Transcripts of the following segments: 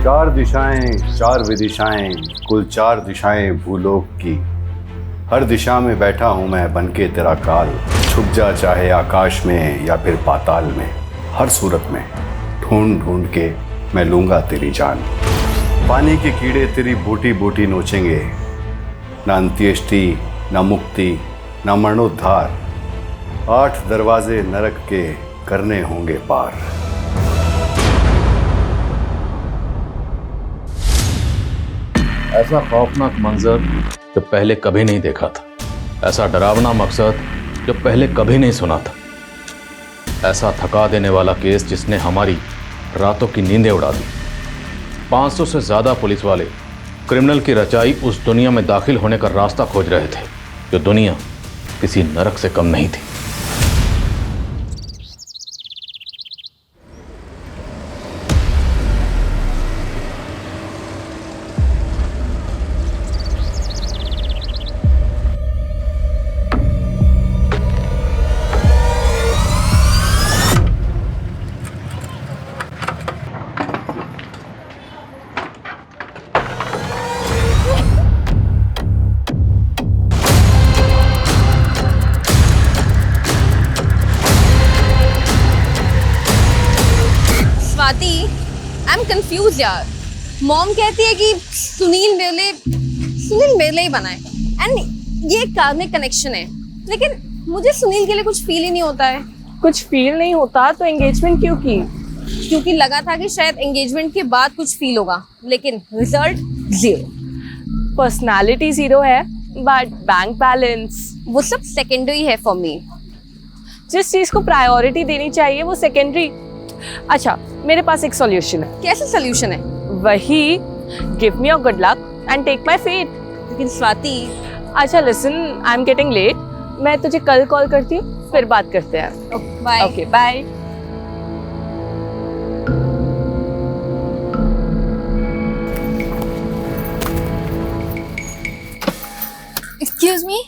चार दिशाएं, चार विदिशाएं, कुल चार दिशाएं भूलोक की। हर दिशा में बैठा हूं मैं बनके तेरा काल। छुप जा चाहे आकाश में या फिर पाताल में, हर सूरत में ढूंढ ढूंढ के मैं लूंगा तेरी जान। पानी के कीड़े तेरी बूटी बूटी नोचेंगे, ना अंत्येष्टि, ना मुक्ति, ना मरणोद्धार। 8 दरवाजे नरक के करने होंगे पार। ऐसा खौफनाक मंजर जो पहले कभी नहीं देखा था, ऐसा डरावना मकसद जो पहले कभी नहीं सुना था, ऐसा थका देने वाला केस जिसने हमारी रातों की नींदें उड़ा दी। 500 से ज्यादा पुलिस वाले क्रिमिनल की रचाई उस दुनिया में दाखिल होने का रास्ता खोज रहे थे, जो दुनिया किसी नरक से कम नहीं थी। आई एम कंफ्यूज यार। मॉम कहती है कि सुनील मेरे लिए ही बना है एंड ये कार्मिक कनेक्शन है, लेकिन मुझे सुनील के लिए कुछ फील ही नहीं होता है। कुछ फील नहीं होता तो एंगेजमेंट क्यों की? क्योंकि लगा था कि शायद एंगेजमेंट के बाद कुछ फील होगा, लेकिन रिजल्ट 0। पर्सनालिटी 0 है बट बैंक बैलेंस वो सब सेकेंडरी है फॉर मी। जिस चीज को प्रायोरिटी देनी चाहिए वो सेकेंडरी। अच्छा, मेरे पास एक सॉल्यूशन है। कैसा सॉल्यूशन है? वही, give me your good luck and take my fate. लेकिन स्वाति। अच्छा listen, I am getting late, मैं तुझे कल कॉल करती हूँ, फिर बात करते हैं। Bye. Okay bye. Excuse me,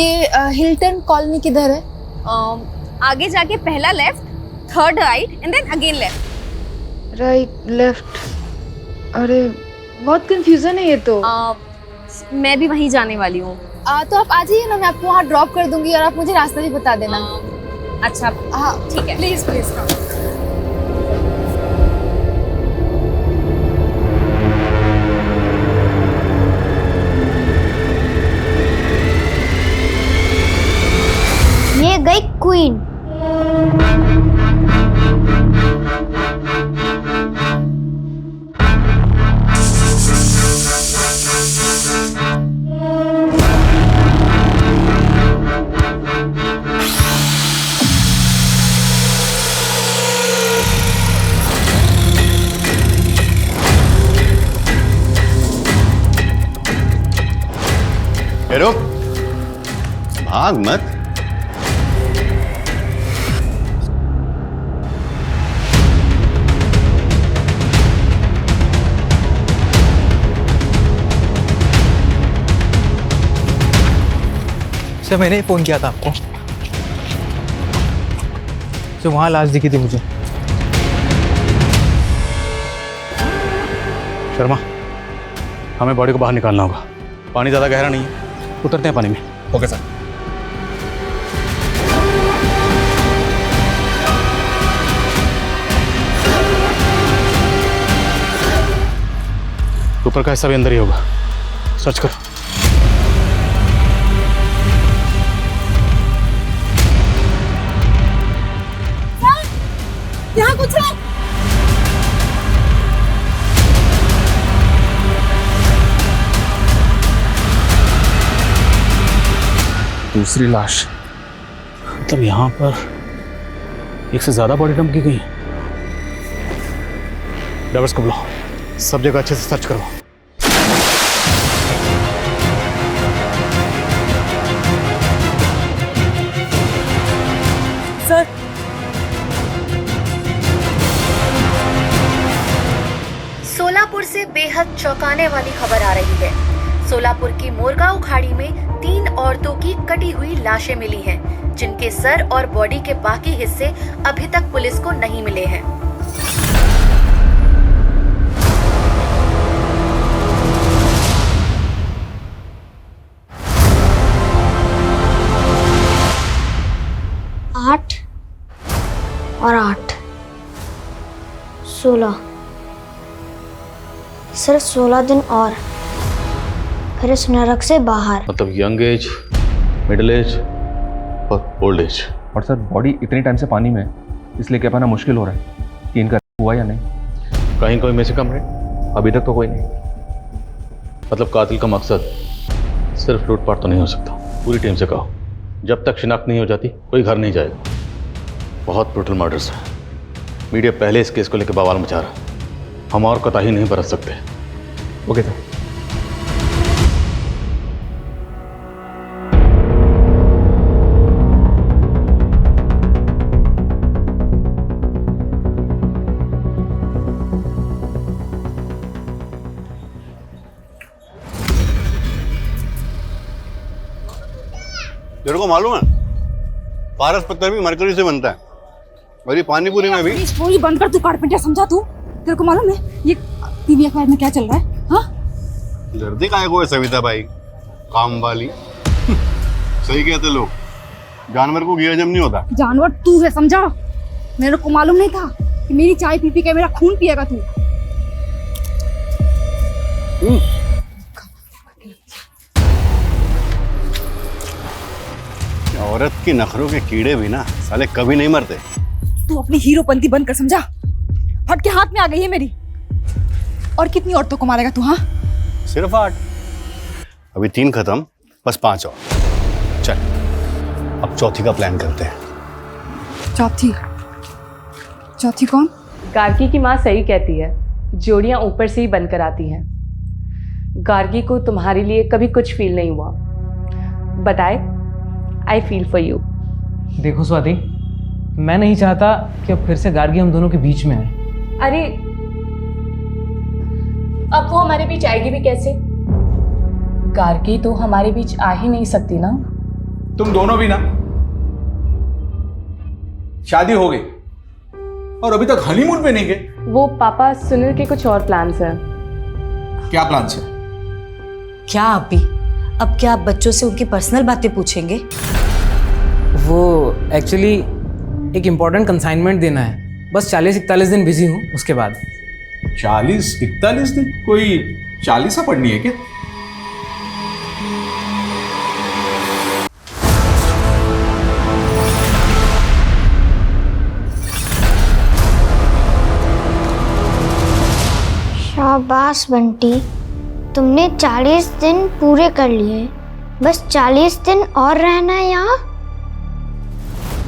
ये हिल्टन कॉलोनी किधर है? आगे जाके पहला left, third right and then again left. Right left. अरे बहुत कंफ्यूजन है ये तो। मैं भी वहीं जाने वाली हूँ। तो आप आ जाइए ना, मैं आपको वहाँ ड्रॉप कर दूंगी और आप मुझे रास्ता भी बता देना। अच्छा हाँ ठीक है, प्लीज प्लीज। ये गई क्वीन। रुक, भाग मत। सर मैंने ही फ़ोन किया था आपको। तो वहाँ लाश दिखी थी मुझे। शर्मा, हमें बॉडी को बाहर निकालना होगा। पानी ज़्यादा गहरा नहीं है, उतरते हैं पानी में। Okay sir. ऊपर का हिस्सा भी अंदर ही होगा, सर्च करो। यहाँ कुछ है। दूसरी लाश, मतलब यहाँ पर एक से ज्यादा बॉडी डंप की गई है। ड्राइवर्स को बुलाओ, सब जगह अच्छे से सर्च करो। सर सोलापुर से बेहद चौंकाने वाली खबर आ रही है। सोलापुर की मोरगांव खाड़ी में 3 औरतों की कटी हुई लाशें मिली हैं, जिनके सर और बॉडी के बाकी हिस्से अभी तक पुलिस को नहीं मिले हैं। 16 सिर्फ 16 दिन और फिर इस नरक से बाहर। मतलब यंग एज, मिडिल एज और ओल्ड एज। और सर बॉडी इतने टाइम से पानी में है, इसलिए कह पाना मुश्किल हो रहा है कि इनका हुआ या नहीं। कहीं कोई मिसिंग कंप्लेंट? अभी तक तो कोई नहीं। मतलब कातिल का मकसद सिर्फ लूटपाट तो नहीं हो सकता। पूरी टीम से कहो, जब तक शिनाख्त नहीं हो जाती कोई घर नहीं जाएगा। बहुत ब्रूटल मर्डर्स है। मीडिया पहले इस केस को लेकर बवाल मचा रहा है। हम और कोताही नहीं बरत सकते। Okay sir. तेरे को मालूम है पारस पत्थर भी मरकरी से बनता है, और ये पानी पूरी में भी। पूरी बंद कर, तू कारपेंटर समझा तू। तेरे को मालूम है ये टीवी अखबार में क्या चल रहा है? हाँ, डरते काहे को है सविता भाई, काम वाली। सही कहते लोग, जानवर को घी हजम नहीं होता। जानवर तू है समझा। मेरे को मालूम नहीं था कि मेरी चाय पी पी के मेरा खून पिएगा तू। औरत की नखरों के कीड़े भी ना साले कभी नहीं मरते। तू अपनी हीरोपंती बंद कर समझा। फट के हाथ में आ गई है मेरी। और कितनी औरतों को मारेगा तू? हाँ, सिर्फ 8। अभी 3 खत्म, बस 5 और। चल अब चौथी का प्लान करते हैं। चौथी? चौथी कौन? गार्गी की माँ सही कहती है, जोड़ियाँ ऊपर से ही बनकर आती हैं। गार्गी को तुम्हारे लिए कभी कुछ फील नहीं हुआ, बताए आई फील फॉर यू। देखो स्वाति, मैं नहीं चाहता कि अब फिर से गार्गी हम दोनों के बीच में है। अरे अब वो हमारे बीच आएगी भी कैसे? गार्गी तो हमारे बीच आ ही नहीं सकती ना। तुम दोनों भी ना, शादी हो गई और अभी तक हनीमून पे नहीं गए। वो पापा सुनील के कुछ और प्लान्स हैं। क्या प्लान्स है? क्या आप भी अब क्या आप बच्चों से उनकी पर्सनल बातें पूछेंगे? वो एक्चुअली एक इम्पोर्टेंट कंसाइनमेंट देना है, बस 40-41 दिन बिजी हूँ, उसके बाद। 40-41 दिन? कोई 40 पढ़नी है क्या? शाबाश बंटी, तुमने 40 दिन पूरे कर लिए। बस 40 दिन और रहना है यहाँ।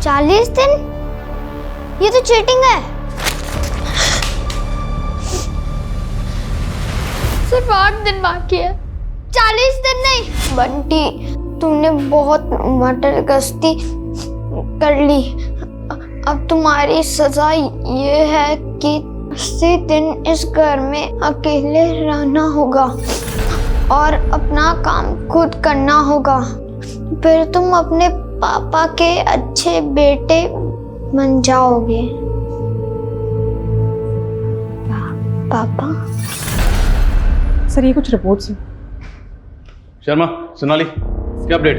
40 दिन? ये तो चीटिंग है। सिर्फ 8 दिन बाकी है, 40 दिन नहीं। बंटी, तुमने बहुत मटर गश्ती कर ली। अब तुम्हारी सजा ये है कि 80 दिन इस घर में अकेले रहना होगा और अपना काम खुद करना होगा। फिर तुम अपने पापा के अच्छे बेटे बन जाओगे। पापा? सर ये कुछ रिपोर्ट्स हैं। शर्मा, सोनाली, क्या अपडेट?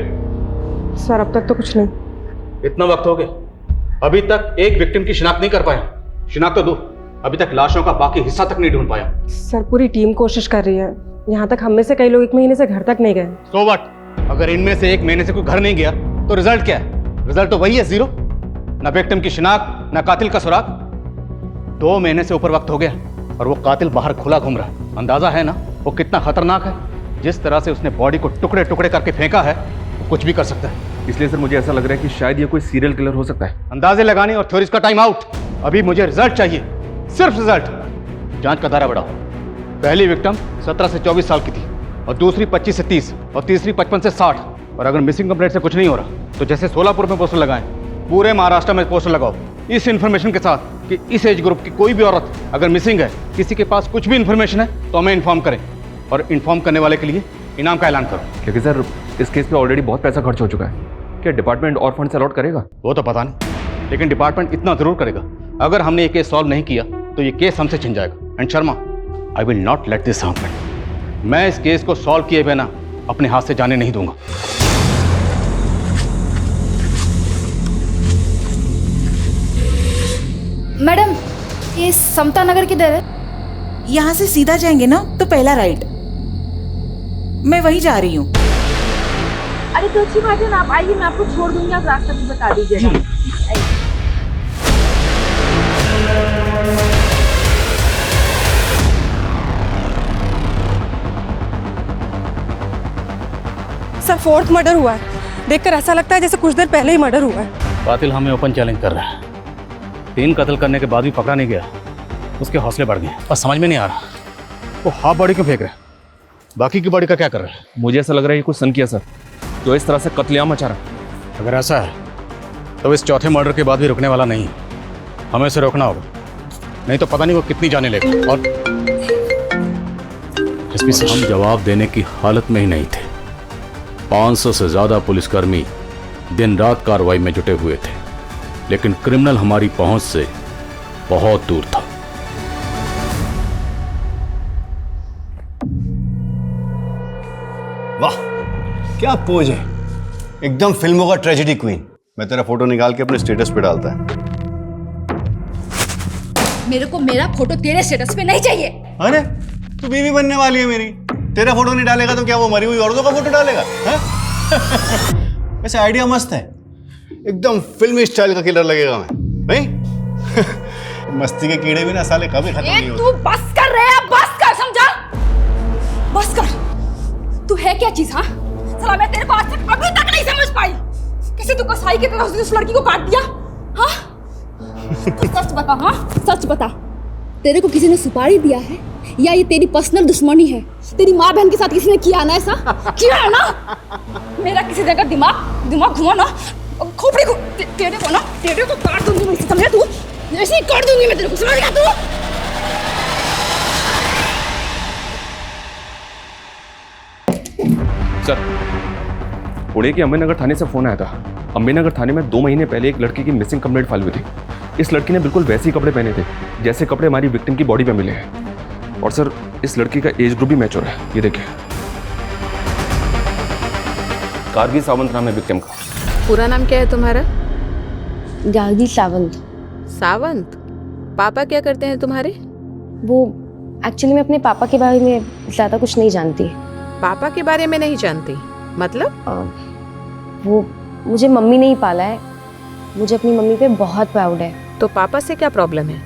सर अब तक तो कुछ नहीं। इतना वक्त हो गया, अभी तक एक विक्टिम की शिनाख्त नहीं कर पाया। शिनाख्त तो दो, अभी तक लाशों का बाकी हिस्सा तक नहीं ढूंढ पाया। सर पूरी टीम कोशिश कर रही है। यहाँ तक हम में से कई लोग 1 महीने से घर तक नहीं गए। So what? अगर इनमें से 1 महीने से कोई घर नहीं गया तो रिजल्ट क्या है? रिजल्ट तो वही है, 0। ना विक्टिम की शिनाख्त, ना कातिल का सुराग। 2 महीने से ऊपर वक्त हो गया और वो कातिल बाहर खुला घूम रहा है। अंदाजा है ना वो कितना खतरनाक है? जिस तरह से उसने बॉडी को टुकड़े टुकड़े करके फेंका है, वो कुछ भी कर सकता है। इसलिए सर मुझे ऐसा लग रहा है कि शायद ये कोई सीरियल किलर हो सकता है। अंदाजे लगाने और थ्योरीज का टाइम आउट। अभी मुझे रिजल्ट चाहिए, सिर्फ रिजल्ट। जांच का दायरा बढ़ाओ। पहली विक्टिम 17 से 24 साल की थी और दूसरी 25 से 30 और तीसरी 55 से 60। और अगर मिसिंग कंप्लेंट से कुछ नहीं हो रहा तो जैसे सोलापुर में पोस्टर लगाएं, पूरे महाराष्ट्र में पोस्टर लगाओ इस इन्फॉर्मेशन के साथ कि इस एज ग्रुप की कोई भी औरत अगर मिसिंग है, किसी के पास कुछ भी इन्फॉर्मेशन है तो हमें इन्फॉर्म करें और इन्फॉर्म करने वाले के लिए इनाम का ऐलान करो। क्योंकि सर इस केस पे ऑलरेडी बहुत पैसा खर्च हो चुका है। क्या डिपार्टमेंट और फंड अलॉट करेगा? वो तो पता नहीं, लेकिन डिपार्टमेंट इतना जरूर करेगा। अगर हमने ये केस सॉल्व नहीं किया तो ये केस हमसे छिन जाएगा। And Sharma, I will not let this happen. मैं इस केस को सॉल्व किए बिना अपने हाथ से जाने नहीं दूंगा। मैडम, ये समता नगर किधर है? यहाँ से सीधा जाएंगे ना तो पहला राइट, मैं वहीं जा रही हूँ। अरे तो अच्छी बात है ना, आप आइए, मैं आपको छोड़ दूंगी, आप रास्ता भी बता दीजिएगा। सर 4th मर्डर हुआ है, देखकर ऐसा लगता है जैसे कुछ देर पहले ही मर्डर हुआ है। कातिल हमें ओपन चैलेंज कर रहा है। 3 कत्ल करने के बाद भी पकड़ा नहीं गया, उसके हौसले बढ़ गए। पर समझ में नहीं आ रहा वो हाफ बॉडी क्यों फेंक रहे हैं, बाकी की बॉडी का क्या कर रहे हैं? मुझे ऐसा लग रहा है ये कुछ सन किया सर, जो इस तरह से कत्लेआम मचा रहा है। अगर ऐसा है तो इस चौथे मर्डर के बाद भी रुकने वाला नहीं, हमें इसे रोकना होगा, नहीं तो पता नहीं वो कितनी जाने लेगा। और एसपी साहब, हम जवाब देने की हालत में ही नहीं थे। 500 से ज्यादा पुलिसकर्मी दिन रात कार्रवाई में जुटे हुए थे, लेकिन क्रिमिनल हमारी पहुंच से बहुत दूर था। वाह क्या पोज है, एकदम फिल्मों का ट्रेजेडी क्वीन। मैं तेरा फोटो निकाल के अपने स्टेटस पे डालता है। मेरे को मेरा फोटो तेरे स्टेटस पे नहीं चाहिए। अरे तू बीवी बनने वाली है मेरी, तेरा फोटो नहीं डालेगा तो क्या वो मरी हुई औरतों का फोटो डालेगा? वैसे आइडिया मस्त है, एकदम फिल्मी स्टाइल का किलर लगेगा मैं, नहीं? मस्ती के कीड़े भी ना साले कभी खत्म नहीं होते। तू बस कर रहे हैं, बस कर, समझा? बस कर। तू है क्या चीज? हाँ साला, मैं तेरे को आज तक अभी तक नहीं समझ पाई। कैसे तू कसाई की तरह उस लड़की को काट दिया? हाँ तू सच बता, हाँ सच बता, तेरे को किसी ने सुपारी दिया है या ये तेरी पर्सनल दुश्मनी है? तेरी माँ बहन के साथ किसी ने किया ना ऐसा? किया है ना? मेरा किसी जगह दिमाग घुमा ना, खोपड़ी को तेरे को काट दूंगी मैं, समझा तू? ऐसे ही काट दूंगी मैं तेरे को, समझ गया तू? सर, पुणे के अम्बेनगर थाने से फोन आया था। अम्बेनगर थाने में 2 महीने पहले एक लड़की की मिसिंग कंप्लेंट फाइल हुई थी। इस लड़की ने बिल्कुल वैसे ही कपड़े पहने थे जैसे कपड़े हमारी विक्टिम की बॉडी पे मिले हैं। और सर, इस लड़की का एज ग्रुप भी मैच हो रहा है, ये देखिए। गार्गी सावंत नाम है विक्टिम का। पूरा नाम क्या है तुम्हारा? गार्गी सावंत। सावंत? पापा क्या करते हैं तुम्हारे? वो एक्चुअली मैं अपने पापा के बारे में ज़्यादा कुछ नहीं जानती। पापा के बारे में नहीं जानती मतलब? वो मुझे मम्मी ने ही पाला है, मुझे अपनी मम्मी पे बहुत प्राउड है। तो पापा से क्या प्रॉब्लम है?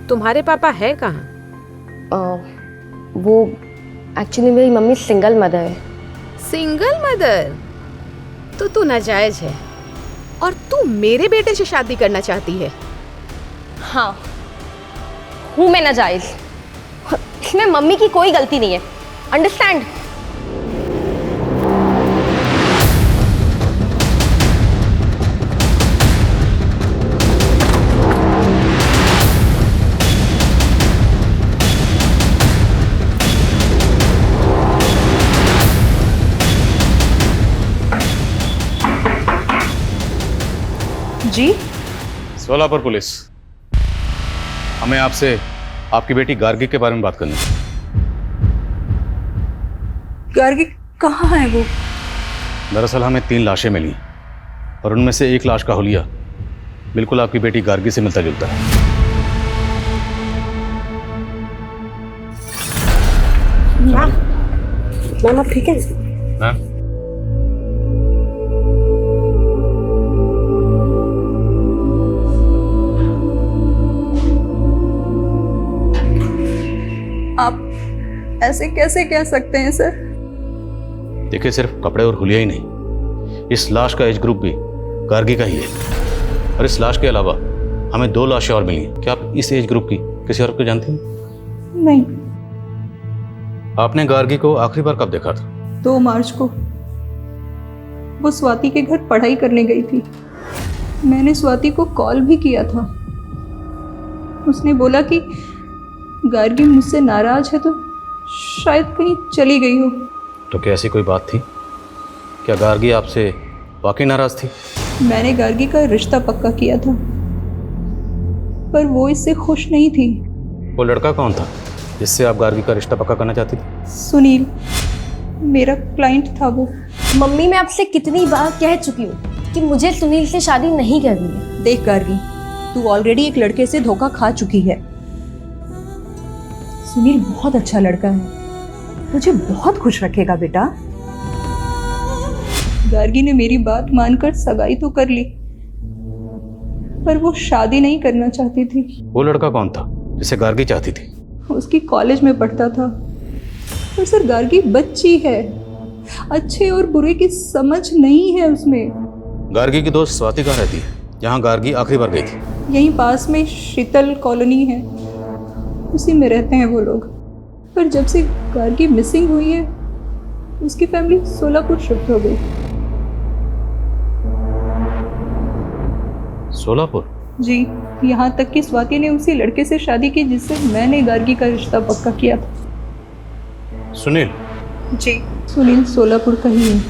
तुम्हारे पापा है कहाँ? वो एक्चुअली मेरी मम्मी सिंगल मदर है। Single mother? तो तू नाजायज है और तू मेरे बेटे से शादी करना चाहती है? हाँ हूँ मैं नाजायज, इसमें मम्मी की कोई गलती नहीं है, अंडरस्टैंड? जी सोलापुर पुलिस, हमें आपसे आपकी बेटी गार्गी के बारे में बात करनी है। गार्गी कहाँ है वो? दरअसल हमें 3 लाशें मिली और उनमें से एक लाश का हुलिया बिल्कुल आपकी बेटी गार्गी से मिलता जुलता है। मैम आप ठीक है? मैम, आप ऐसे कैसे कह सकते हैं सर? देखिए, सिर्फ कपड़े और हुलिया ही नहीं, इस लाश का एज ग्रुप भी गार्गी का ही है। और इस लाश के अलावा हमें 2 लाशें और मिली हैं। क्या आप इस एज ग्रुप की किसी और को जानती हैं? नहीं। आपने गार्गी को आखिरी बार कब देखा था? 2 मार्च को। वो स्वाति के घर पढ़ाई करने गई थी। मैंने स्वाति को कॉल भी किया था। उसने बोला कि गार्गी मुझसे नाराज है तो शायद कहीं चली गई हो। तो क्या ऐसी कोई बात थी? क्या गार्गी आपसे वाकई नाराज थी? मैंने गार्गी का रिश्ता पक्का किया था पर वो इससे खुश नहीं थी। वो लड़का कौन था जिससे आप गार्गी का रिश्ता पक्का करना चाहती थी? सुनील, मेरा क्लाइंट था वो। मम्मी, मैं आपसे कितनी बार कह चुकी हूँ कि मुझे सुनील से शादी नहीं करनी है। देख गार्गी, तू ऑलरेडी एक लड़के से धोखा खा चुकी है। सुनील बहुत अच्छा लड़का है, तुझे बहुत खुश रखेगा बेटा। गार्गी ने मेरी बात मानकर सगाई तो कर ली, पर वो शादी नहीं करना चाहती थी। वो लड़का कौन था जिसे गार्गी चाहती थी? उसकी कॉलेज में पढ़ता था। पर सर गार्गी बच्ची है, अच्छे और बुरे की समझ नहीं है उसमें। गार्गी की दोस्त स्वाति कहाँ रहती है, जहाँ गार्गी आखिरी बार गई थी? यहीं पास में शीतल कॉलोनी है, उसी में रहते हैं वो लोग। पर जब से गार्गी मिसिंग हुई है, उसकी फैमिली सोलापुर शिफ्ट हो गई। सोलापुर? जी, यहाँ तक कि स्वाति ने उसी लड़के से शादी की जिससे मैंने गार्गी का रिश्ता पक्का किया था। सुनील? जी, सुनील सोलापुर का ही है।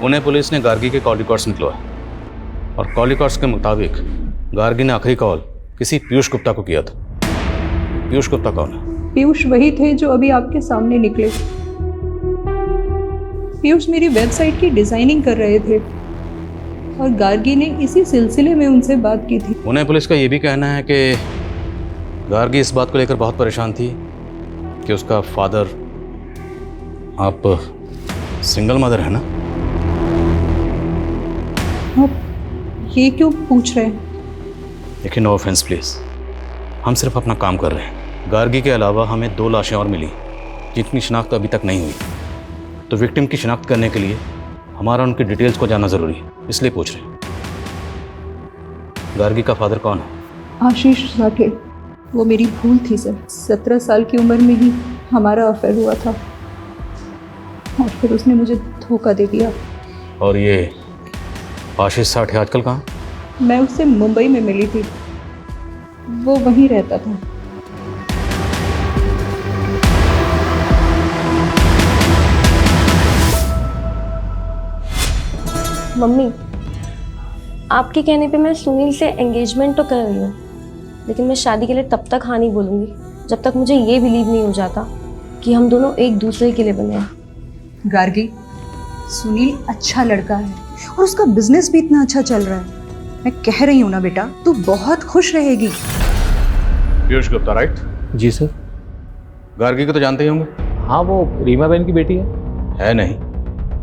उन्हें पुलिस ने गार्गी के कॉल रिकॉर्ड्स निकलवाए और कॉल रिकॉर्ड्स के मुताबिक गार्गी ने आखिरी कॉल किसी पीयूष गुप्ता को किया था। पीयूष गुप्ता कौन है? पीयूष वही थे जो अभी आपके सामने निकले। पीयूष मेरी वेबसाइट की डिजाइनिंग कर रहे थे और गार्गी ने इसी सिलसिले में उनसे बात की थी। उन्हें पुलिस का ये भी कहना है कि गार्गी इस बात को लेकर बहुत परेशान थी कि उसका फादर, आप सिंगल मदर है ना? आप ये क्यों पूछ रहे हैं? देखिए, नो ऑफेंस प्लीज, हम सिर्फ अपना काम कर रहे हैं। गार्गी के अलावा हमें 2 लाशें और मिली जिनकी शिनाख्त अभी तक नहीं हुई, तो विक्टिम की शिनाख्त करने के लिए हमारा उनकी डिटेल्स को जानना ज़रूरी है, इसलिए पूछ रहे हैं। गार्गी का फादर कौन है? आशीष साठे। वो मेरी भूल थी सर, 17 साल की उम्र में ही हमारा अफेयर हुआ था और फिर उसने मुझे धोखा दे दिया। और ये आशीष साठे आजकल कहाँ? मैं उससे मुंबई में मिली थी, वो वहीं रहता था। मम्मी, आपके कहने पे मैं सुनील से एंगेजमेंट तो कर रही हूँ, लेकिन मैं शादी के लिए तब तक हाँ नहीं बोलूँगी जब तक मुझे ये बिलीव नहीं हो जाता कि हम दोनों एक दूसरे के लिए बने हैं। गार्गी, सुनील अच्छा लड़का है और उसका बिजनेस भी इतना अच्छा चल रहा है। मैं कह रही हूँ ना बेटा, तू बहुत खुश रहेगी। पीयूष गुप्ता, राइट? जी सर। गार्गी को तो जानते ही होंगे? हाँ, वो रीमा बहन की बेटी है। है नहीं,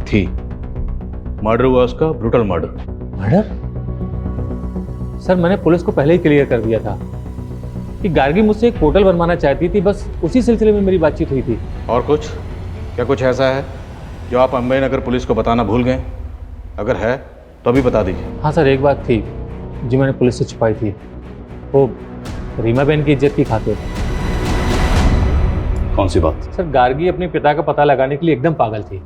थी। मर्डर हुआ उसका, ब्रूटल मर्डर। मर्डर? सर, मैंने पुलिस को पहले ही क्लियर कर दिया था कि गार्गी मुझसे एक पोर्टल बनवाना चाहती थी, बस उसी सिलसिले में मेरी बातचीत हुई थी। और कुछ? क्या कुछ ऐसा है जो आप अम्बे नगर पुलिस को बताना भूल गए? अगर है तो अभी बता दीजिए। हाँ सर, एक बात थी जो मैंने पुलिस से छुपाई थी, वो रीमा बहन की इज्जत की खातिर। कौन सी बात? सर, गार्गी अपने पिता का पता लगाने के लिए एकदम पागल थी।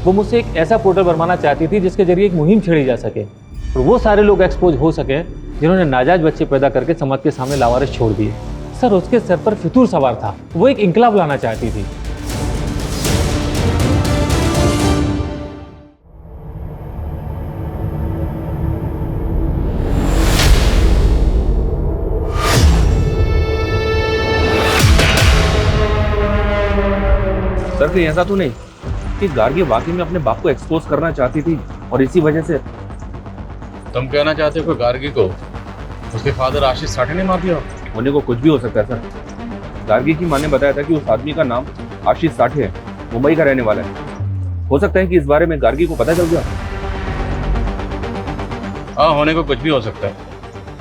वो मुझसे एक ऐसा पोर्टल बनवाना चाहती थी जिसके जरिए एक मुहिम छेड़ी जा सके और वो सारे लोग एक्सपोज हो सके जिन्होंने नाजायज बच्चे पैदा करके समाज के सामने लावारिस छोड़ दिए। सर, उसके सर पर फितूर सवार था, वो एक इंकलाब लाना चाहती थी। सर, कहीं ऐसा तो नहीं कि गार्गी वाकई में अपने बाप को एक्सपोज करना चाहती थी और इसी वजह से? तुम कहना चाहते हो कि गार्गी को उसके फादर आशीष साठे ने मार दिया? होने को कुछ भी हो सकता है सर। गार्गी की माँ ने बताया था कि उस आदमी का नाम आशीष साठे है, मुंबई का रहने वाला है। हो सकता है कि इस बारे में गार्गी को पता चल गया। हाँ, होने को कुछ भी हो सकता है।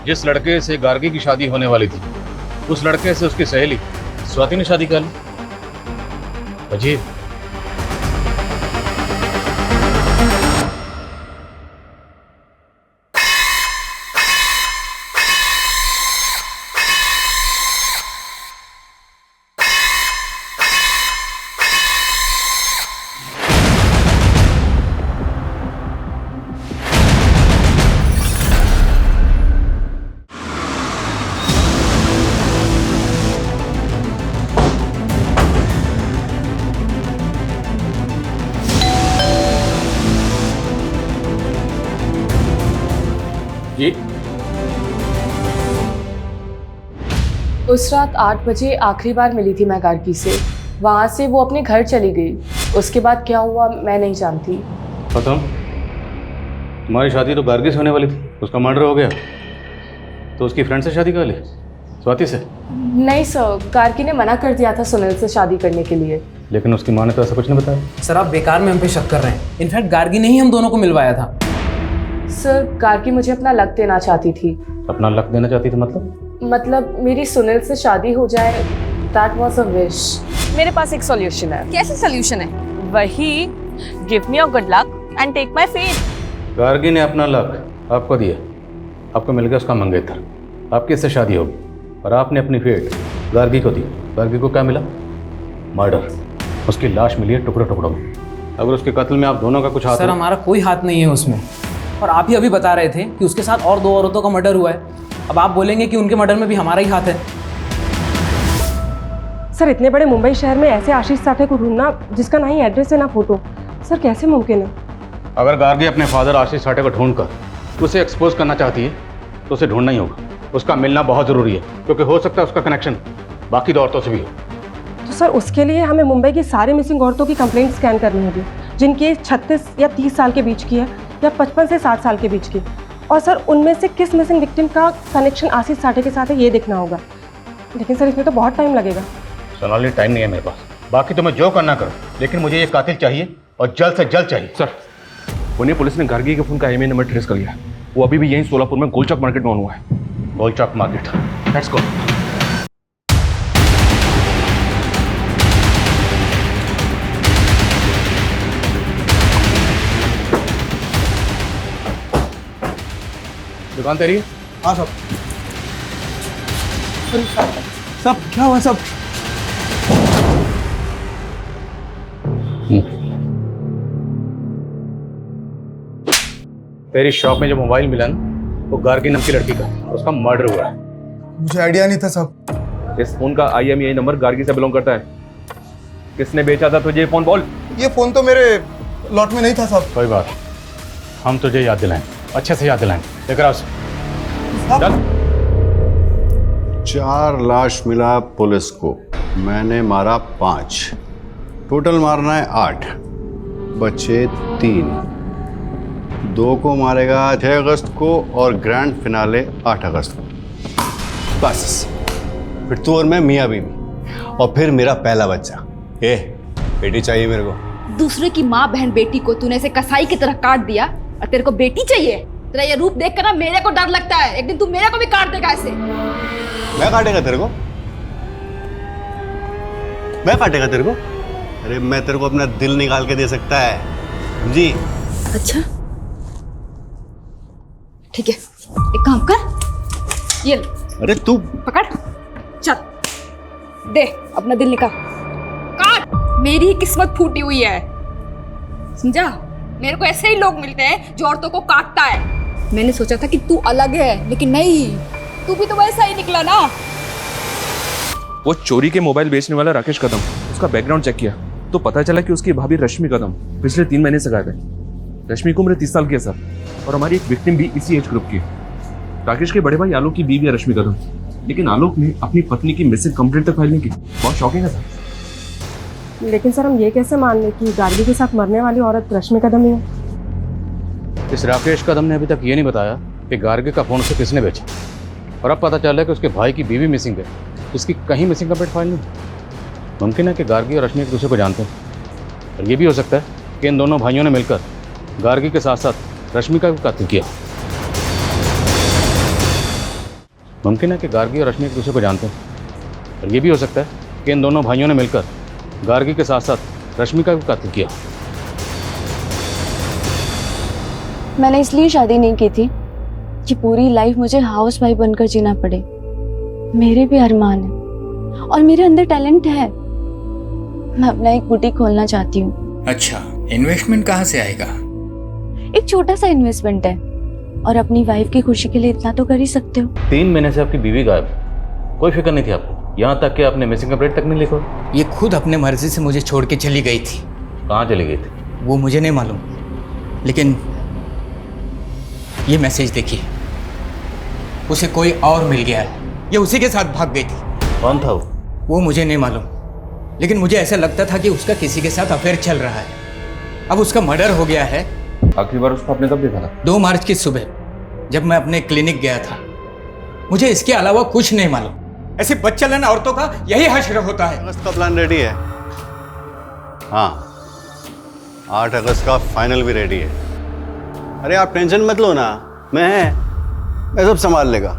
जिस लड़के से गार्गी की शादी होने वाली थी, उस लड़के से उसकी सहेली स्वाति ने शादी कर ली। अजीब। जी, उस रात 8 बजे आखिरी बार मिली थी मैं गार्गी से। वहाँ से वो अपने घर चली गई। उसके बाद क्या हुआ मैं नहीं जानती। खत्म? तुम्हारी शादी तो गार्गी से होने वाली थी, उसका मर्डर हो गया। तो उसकी फ्रेंड से शादी कर ली, स्वाति से? नहीं सर, गार्गी ने मना कर दिया था सुनील से शादी करने के लिए। लेकिन उसकी माँ ने तो ऐसा कुछ नहीं बताया। सर आप बेकार में हम पे शक कर रहे हैं। इनफैक्ट गार्गी ने ही हम दोनों को मिलवाया था। सर गार्गी मुझे अपना लक देना चाहती थी। अपना लक देना चाहती थी मतलब मेरी सुनील से शादी हो जाए, दैट वाज अ विश। मेरे पास एक सॉल्यूशन है। कैसे सॉल्यूशन है? वही, give me your good luck and take my faith. Gargi ने अपना लक आपको दिया, आपको मिल गया उसका मंगेतर, आपकी इससे शादी होगी, और आपने अपनी फेट गार्गी को दी। गार्गी को क्या मिला? मर्डर। उसकी लाश मिली है टुकड़ों टुकड़ों में। अगर उसके कत्ल में आप दोनों का कुछ हाथ सर हमारा कोई हाथ नहीं है उसमें, और आप ही अभी बता रहे थे कि उसके साथ और 2 औरतों का मर्डर हुआ है। अब आप बोलेंगे कि उनके मर्डर में भी हमारा ही हाथ है। सर इतने बड़े मुंबई शहर में ऐसे आशीष साठे को ढूंढना जिसका ना ही एड्रेस है ना फोटो, सर कैसे मुमकिन है? अगर गार्गी अपने फादर आशीष साठे को ढूंढकर उसे एक्सपोज करना चाहती है तो उसे ढूंढना ही होगा। उसका मिलना बहुत ज़रूरी है, क्योंकि हो सकता है उसका कनेक्शन बाकी 2 औरतों से भी हो। तो सर उसके लिए हमें मुंबई की सारी मिसिंग औरतों की कंप्लेंट स्कैन करनी होगी, जिनकी एज 36 या 30 साल के बीच की है, या 55 से 60 साल के बीच की। और सर उनमें से किस मिसिंग विक्टिम का कनेक्शन आशीष साठे के साथ है ये देखना होगा। लेकिन सर इसमें तो बहुत टाइम लगेगा। सोनाली टाइम नहीं है मेरे पास, बाकी तुम्हें जो करना करो, लेकिन मुझे ये कातिल चाहिए और जल्द से जल्द चाहिए। सर पुणे पुलिस ने गार्गी के फोन का IMEI नंबर ट्रेस कर लिया। वो अभी भी यहीं सोलापुर में गोलचौक मार्केट में ऑन हुआ है। गोलचौक मार्केट, लेट्स गो। दुकान तेरी है? हाँ सब। सब क्या हुआ सब? तेरी शॉप में जो मोबाइल मिला ना, वो गार्गी नाम की लड़की का, और उसका मर्डर हुआ है। मुझे आइडिया नहीं था सब। इस फोन का IMEI नंबर गार्गी से बिलोंग करता है। किसने बेचा था तुझे ये फोन बोल? ये फोन तो मेरे लॉट में नहीं था सब। कोई बात, हम तुझे याद दिलाएं, अच्छे से याद दिलाएं। लेकर आओ। चल। 4 लाश मिला पुलिस को, मैंने मारा 5, टोटल मारना है 8, बचे 3। 2 को मारेगा 6 अगस्त को और ग्रैंड फिनाले 8 अगस्त को। बस फिर तू और मैं मियाँ बीवी, और फिर मेरा पहला बच्चा। बेटी चाहिए मेरे को। दूसरे की माँ बहन बेटी को तूने ऐसे कसाई की तरह काट दिया, और तेरे को बेटी चाहिए? तेरा ये रूप देख कर ना मेरे को डर लगता है, एक दिन तू मेरे को भी काट देगा ऐसे। मैं काटेगा तेरे को? मैं काटेगा तेरे को? अरे मैं तेरे को अपना दिल निकाल के दे सकता है, समझी? अच्छा ठीक है, एक काम कर, ये ले। अरे तू पकड़, चल दे अपना दिल निकाल, काट। मेरी किस्मत फूटी हुई है, समझा? मेरे को ऐसे ही लोग मिलते हैं जो औरतों को काटता है। मैंने सोचा था कि तू अलग है, लेकिन नहीं, तू भी तो वैसा ही निकला ना। वो चोरी के मोबाइल बेचने वाला राकेश कदम, उसका बैकग्राउंड चेक किया तो पता चला कि उसकी भाभी रश्मि कदम पिछले 3 महीने से गायब है। रश्मि की उम्र 30 साल की है सर, और हमारी एक विक्टिम भी इसी एज ग्रुप की है। राकेश के बड़े भाई आलोक की बीवी है रश्मि कदम, लेकिन आलोक ने अपनी पत्नी की मिसिंग कंप्लेंट तक फाइल नहीं की। बहुत शॉकिंग है सर। लेकिन सर हम ये कैसे मान लें कि गार्गी के साथ मरने वाली औरत रश्मि कदम ही है? इस राकेश कदम ने अभी तक ये नहीं बताया कि गार्गी का फोन उसे किसने बेचा, और अब पता चला कि उसके भाई की बीवी मिसिंग है, इसकी कहीं मिसिंग कंप्लेंट फाइल नहीं। मुमकिन है कि गार्गी और रश्मि एक दूसरे को जानते हैं, और ये भी हो सकता है कि इन दोनों भाइयों ने मिलकर गार्गी के साथ साथ रश्मि का भी कत्ल किया। मुमकिन है कि गार्गी और रश्मि एक दूसरे को जानते हैं, और ये भी हो सकता है कि इन दोनों भाइयों ने मिलकर गार्गी के साथ साथ रश्मि का भी कत्ल किया। मैंने इसलिए शादी नहीं की थी कि पूरी लाइफ मुझे हाउस वाइफ बनकर जीना पड़े। मेरे भी अरमान है और मेरे अंदर टैलेंट है। मैं अपना एक बुटीक खोलना चाहती हूँ। अच्छा, इन्वेस्टमेंट कहाँ से आएगा? एक छोटा सा इन्वेस्टमेंट है, और अपनी वाइफ की खुशी के लिए इतना तो कर ही सकते हो। 3 महीने से आपकी बीवी गायब, कोई फिक्र नहीं थी आपको, यहाँ तक कि आपने मिसिंग कंप्लेंट तक नहीं लिखा। ये खुद अपने मर्जी से मुझे छोड़ के चली गई थी। कहाँ चली गई थी? वो मुझे नहीं मालूम, लेकिन ये मैसेज देखिए, उसे कोई और मिल गया है, ये उसी के साथ भाग गई थी। कौन था वो मुझे नहीं मालूम, लेकिन मुझे ऐसा लगता था कि उसका किसी के साथ अफेयर चल रहा है। अब उसका मर्डर हो गया है। आखिरी बार उसको आपने कब देखा था? 2 मार्च की सुबह, जब मैं अपने क्लिनिक गया था। मुझे इसके अलावा कुछ नहीं मालूम। ऐसे बदचलन औरतों का यही हश्र होता है। अगस्त का प्लान रेडी है। हाँ, 8 अगस्त का फाइनल भी रेडी है। अरे आप टेंशन मत लो ना, मैं सब संभाल लेगा।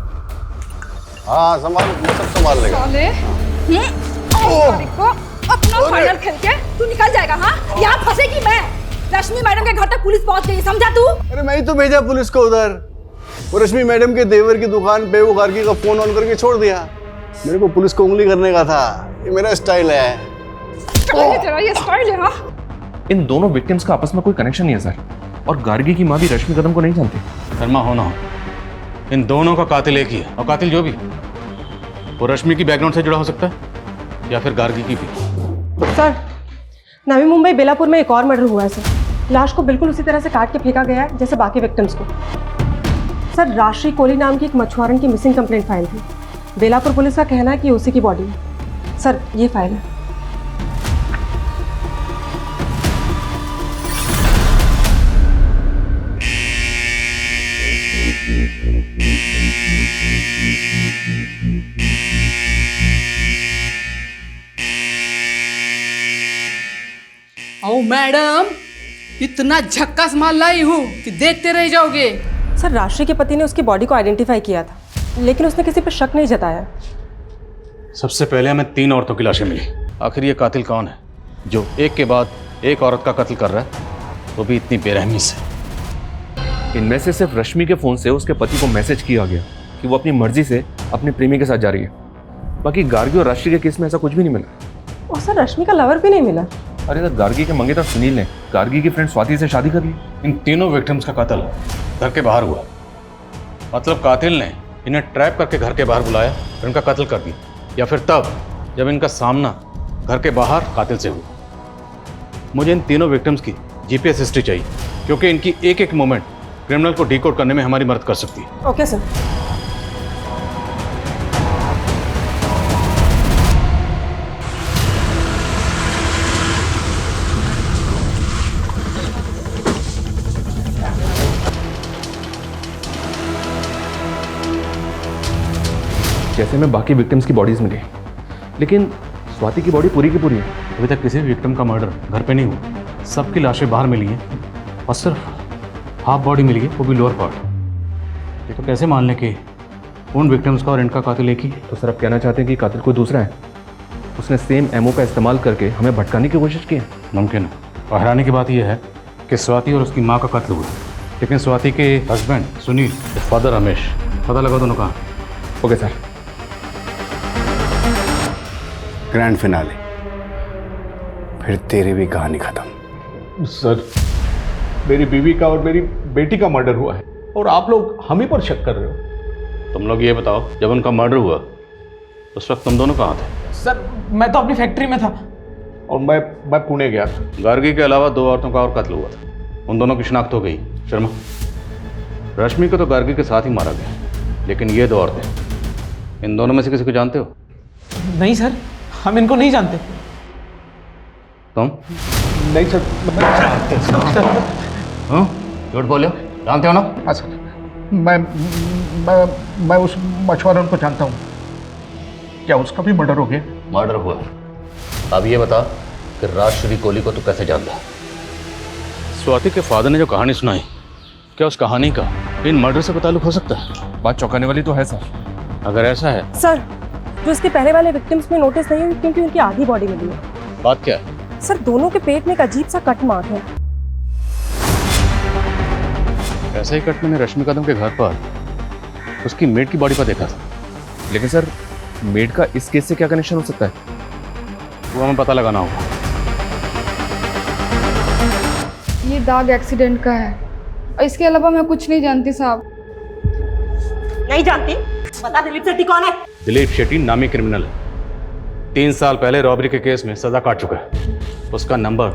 हाँ मैं सब संभाल लेगा। साले, 8 तारीख को अपना फाइनल खेल के तू निकल जाएगा। हाँ, यहाँ फंसेगी मैं। रश्मि मैडम के घर तक पुलिस पहुंच गई, समझा तू? अरे मैं ही तो भेजा पुलिस को उधर। वो रश्मि मैडम के देवर की दुकान पे वो गार्गी का फोन ऑन करके छोड़ दिया। मेरे को पुलिस को उंगली करने का था, ये मेरा स्टाइल है। तेरा ये स्टाइल है? हाँ, इन दोनों विक्टिम्स का आपस में कोई कनेक्शन नहीं है सर, और गार्गी की माँ भी रश्मि कदम को नहीं जानती। शर्मा हो ना हो, इन दोनों का कातिल एक ही है, और कातिल जो भी वो रश्मि की बैकग्राउंड से जुड़ा हो सकता है या फिर गार्गी की भी। सर, नवी मुंबई बेलापुर में एक और मर्डर हुआ है सर। लाश को बिल्कुल उसी तरह से काट के फेंका गया है जैसे बाकी विक्टिम्स को। सर, राशि कोहली नाम की एक मछुआरन की मिसिंग कंप्लेंट फाइल थी। बेलापुर पुलिस का कहना है कि उसी की बॉडी है। सर, ये फाइल है। ओ मैडम, इतना झक्कास माल लाई हूँ कि देखते रह जाओगे। सर, राशि के पति ने उसकी बॉडी को आइडेंटिफाई किया था, लेकिन उसने किसी पर शक नहीं जताया। सबसे पहले हमें 3 औरतों की लाशें मिली। आखिर ये कातिल कौन है जो एक के बाद एक औरत का कत्ल कर रहा है, वो भी इतनी बेरहमी से? इनमें से सिर्फ रश्मि के फोन से उसके पति को मैसेज किया गया कि वो अपनी मर्जी से अपने प्रेमी के साथ जा रही है। बाकी गार्गी और राशि के केस में ऐसा कुछ भी नहीं मिला। और सर, रश्मि का लवर भी नहीं मिला। अरे सर, गार्गी के मंगेतर सुनील ने गार्गी की फ्रेंड स्वाति से शादी कर ली। इन तीनों विक्टिम्स का कत्ल घर के बाहर हुआ। मतलब कातिल ने इन्हें ट्रैप करके घर के बाहर बुलाया और इनका कत्ल कर दिया, या फिर तब जब इनका सामना घर के बाहर कातिल से हुआ। मुझे इन तीनों विक्टिम्स की जीपीएस हिस्ट्री चाहिए, क्योंकि इनकी एक एक मोमेंट क्रिमिनल को डिकोड करने में हमारी मदद कर सकती है। Okay sir. जैसे में बाकी विक्टिम्स की बॉडीज मिली, लेकिन स्वाति की बॉडी पूरी की पूरी है। अभी तक किसी भी विक्टिम का मर्डर घर पे नहीं हुआ। सबकी लाशें बाहर मिली हैं और सिर्फ हाफ बॉडी मिली है, वो भी लोअर पार्ट। ये तो कैसे मान लें कि उन विक्टिम्स का और इनका कातिल एक ही? तो सर आप कहना चाहते हैं कि कातिल कोई दूसरा है? उसने सेम एमओ का इस्तेमाल करके हमें भटकाने की कोशिश की है? मुमकिन है। और हैरानी की बात यह है कि स्वाति और उसकी माँ का कत्ल हुआ, लेकिन स्वाति के हस्बैंड सुनील, फादर रमेश, पता लगा दोनों कहाँ? Okay sir. ग्रैंड फिनाले, फिर तेरी भी कहानी खत्म। सर, मेरी बीवी का और मेरी बेटी का मर्डर हुआ है और आप लोग हम ही पर शक कर रहे हो। तुम लोग ये बताओ, जब उनका मर्डर हुआ उस वक्त तुम दोनों कहाँ थे? सर, मैं तो अपनी फैक्ट्री में था। और मैं पुणे गया था। गार्गी के अलावा 2 औरतों का और कत्ल हुआ था, उन दोनों की शिनाख्त हो गई। शर्मा, रश्मि को तो गार्गी के साथ ही मारा गया, लेकिन ये 2 औरतें, इन दोनों में से किसी को जानते हो? नहीं सर, हम इनको नहीं जानते। तुम? नहीं सर, झूठ बोले, जानते हो ना? हाँ सर, मैं उस मछुआरन को जानता हूँ। क्या उसका भी मर्डर हो गया? मर्डर हुआ। अब ये बता कि राजश्री कोहली को तू कैसे जानता है? स्वाति के फादर ने जो कहानी सुनाई, क्या उस कहानी का इन मर्डर से कोई ताल्लुक हो सकता है? बात चौंकाने वाली तो है सर। अगर ऐसा है सर, जो इसके पहले वाले विक्टिम्स में नोटिस नहीं हुई क्योंकि उनकी आधी बॉडी मिली है। बात क्या है? सर, दोनों के पेट में एक अजीब सा कट मार्क है। ऐसा ही कट मैंने रश्मि कदम के घर पर उसकी मेड की बॉडी पर देखा था। लेकिन सर, मेड का इस केस से क्या कनेक्शन हो सकता है? वो हमें पता लगाना होगा। ये दाग एक्सीडेंट का है और इसके अलावा मैं कुछ नहीं जानती साहब। नहीं जानती? बता, दिलीप शेट्टी कौन है? दिलीप शेट्टी नामी क्रिमिनल है। 3 साल पहले रॉबरी के केस में सजा काट चुका है। उसका नंबर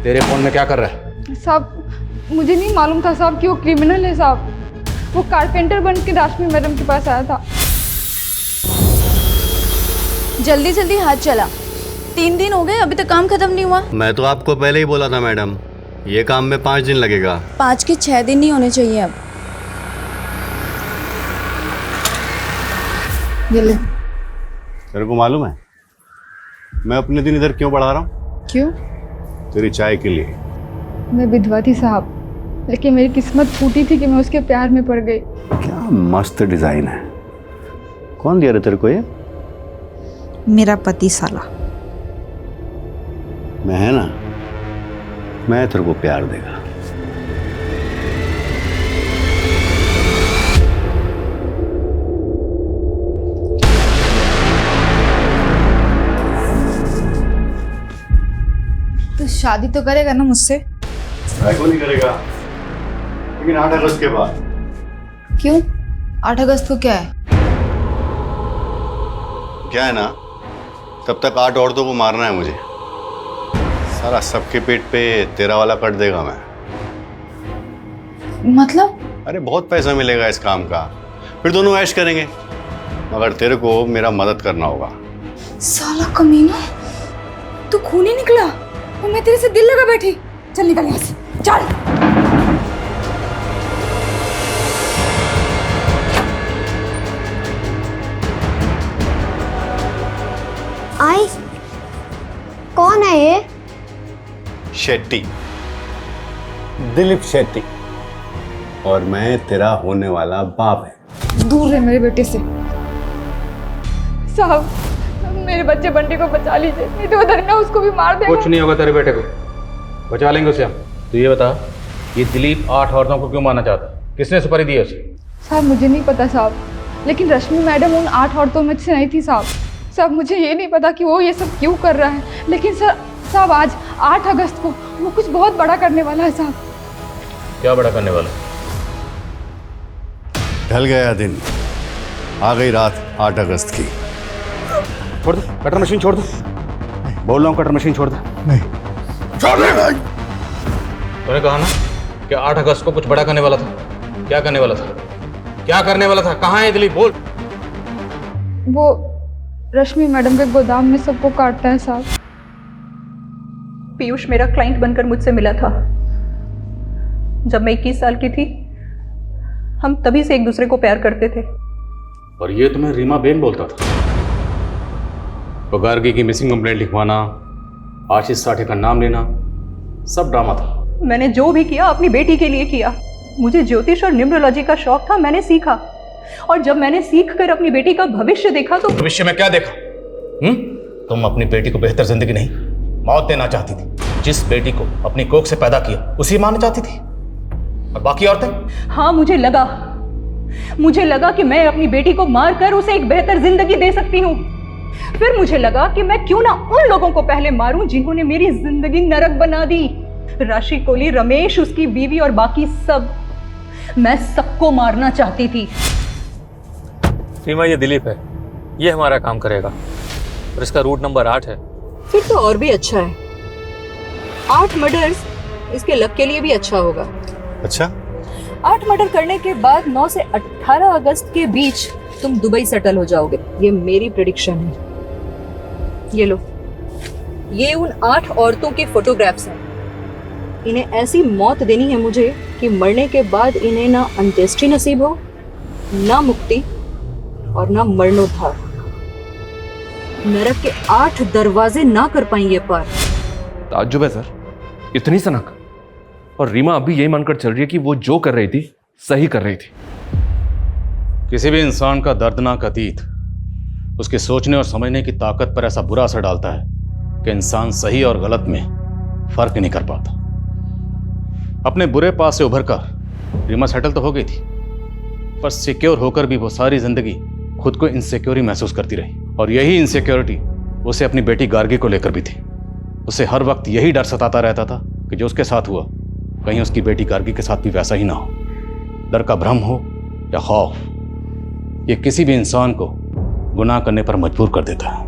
तेरे फोन में क्या कर रहा है? साहब, मुझे नहीं मालूम था साहब कि वो क्रिमिनल है साहब। वो कारपेंटर बन के रश्मि मैडम के पास आया था। जल्दी जल्दी हाथ चला। 3 दिन हो गए, अभी तक काम खत्म नहीं हुआ। मैं तो आपको पहले ही बोला था मैडम, ये काम में 5 दिन लगेगा। 5 के 6 दिन नहीं होने चाहिए अब। ये ले। तेरे को मालूम है मैं अपने दिन इधर क्यों बढ़ा रहा हूँ? क्यों? तेरी चाय के लिए। मैं विधवा थी साहब, लेकिन मेरी किस्मत फूटी थी कि मैं उसके प्यार में पड़ गई। क्या मस्त डिजाइन है। कौन दिया रे तेरे को ये? मेरा पति साला। मैं है ना, मैं तेरे को प्यार देगा। तो शादी तो करेगा ना मुझसे? क्यों नहीं करेगा, लेकिन 8 अगस्त के बाद। क्यों? 8 अगस्त को क्या है? क्या है ना, तब तक 8 औरतों को मारना है मुझे। सारा सबके पेट पे तेरा वाला कट देगा मैं। मतलब? अरे बहुत पैसा मिलेगा इस काम का, फिर दोनों ऐश करेंगे, मगर तेरे को मेरा मदद करना होगा। साला कमीना, तू खूनी निकला और मैं तेरे से दिल लगा बैठी। चल निकल यहाँ से, चल। आई, कौन है ये? शेट्टी, दिलीप शेट्टी, और मैं तेरा होने वाला बाप है। दूर रहे मेरे बेटे से। साहब, मेरे बच्चे बंटी को बचा लीजिए, नहीं तो उधर ना उसको भी मार देगा। कुछ नहीं होगा तेरे बेटे को, बचा लेंगे उसे हम। तो ये बता, ये दिलीप 8 औरतों को क्यों मारना चाहता है? किसने सुपारी दी है उसे? साहब मुझे नहीं पता साहब, लेकिन रश्मि मैडम उन 8 औरतों में से नहीं थी साहब। साहब मुझे ये नहीं पता कि वो ये सब क्यों कर रहा है, लेकिन साहब आज 8 अगस्त को वो कुछ बहुत बड़ा करने वाला है साहब। क्या बड़ा करने वाला? ढल गया दिन, आ गई रात 8 अगस्त की। छोड़ दो कटर मशीन, छोड़ दो। बोल रहा हूँ कटर मशीन छोड़ दो। नहीं छोड़ दे। तूने कहा ना कि 8 अगस्त को कुछ बड़ा करने वाला था। क्या करने वाला था? क्या करने वाला था? कहाँ है दिलीप? बोल। वो रश्मि मैडम के गोदाम में सबको काटता है साहब। पीयूष मेरा क्लाइंट बनकर मुझसे मिला था जब मैं 21 साल की थी। हम तभी से एक दूसरे को प्यार करते थे। और ये तुम्हें रीमा बेन बोलता था? तो गार्गी की मिसिंग कंप्लेंट लिखवाना, आशीष साठे का नाम लेना, सब ड्रामा था। मैंने जो भी किया अपनी बेटी के लिए किया। मुझे ज्योतिष और न्यूमरोलॉजी का शौक था, मैंने सीखा। और जब मैंने सीख कर अपनी बेटी का भविष्य देखा तो भविष्य में क्या देखा? तुम अपनी बेटी को बेहतर जिंदगी नहीं, मौत देना चाहती थी। जिस बेटी को अपनी कोख से पैदा किया उसी मारना चाहती थी, और बाकी औरतें? हाँ, मुझे लगा कि मैं अपनी बेटी को मारकर उसे एक बेहतर जिंदगी दे सकती हूँ। फिर मुझे लगा कि मैं क्यों ना उन लोगों को पहले मारूं जिन्होंने मेरी जिंदगी नरक बना दी। राशि कोहली, रमेश, उसकी बीवी और बाकी सब। मैं सबको मारना चाहती थी। रीमा, ये दिलीप है, ये हमारा काम करेगा और इसका रूट नंबर 8 है। फिर तो और भी अच्छा है। 8 मर्डर्स इसके लक के लिए भी अच्छा होगा। अच्छा, 8 मर्डर करने के बाद 9 से 18 अगस्त के बीच तुम दुबई सेटल हो जाओगे, ये मेरी प्रेडिक्शन है। ये लो, ये उन 8 औरतों के फोटोग्राफ्स हैं। इन्हें ऐसी मौत देनी है मुझे कि मरने के बाद इन्हें ना अंत्येष्टि नसीब हो, ना मुक्ति और ना मरणोद्धार। नरक के 8 दरवाजे ना कर पाएंगे पार। ताज्जुब है सर, इतनी सनक। और रीमा अभी यही मानकर चल रही है कि वो जो कर रही थी सही कर रही थी। किसी भी इंसान का दर्दनाक अतीत उसके सोचने और समझने की ताकत पर ऐसा बुरा असर डालता है कि इंसान सही और गलत में फर्क नहीं कर पाता। अपने बुरे पास से उभर कर रीमा सेटल तो हो गई थी, पर सिक्योर होकर भी वो सारी जिंदगी खुद को इनसिक्योर महसूस करती रही। और यही इनसिक्योरिटी उसे अपनी बेटी गार्गी को लेकर भी थी। उसे हर वक्त यही डर सताता रहता था कि जो उसके साथ हुआ कहीं उसकी बेटी गार्गी के साथ भी वैसा ही ना हो। डर का भ्रम हो या खौफ, ये किसी भी इंसान को गुनाह करने पर मजबूर कर देता है।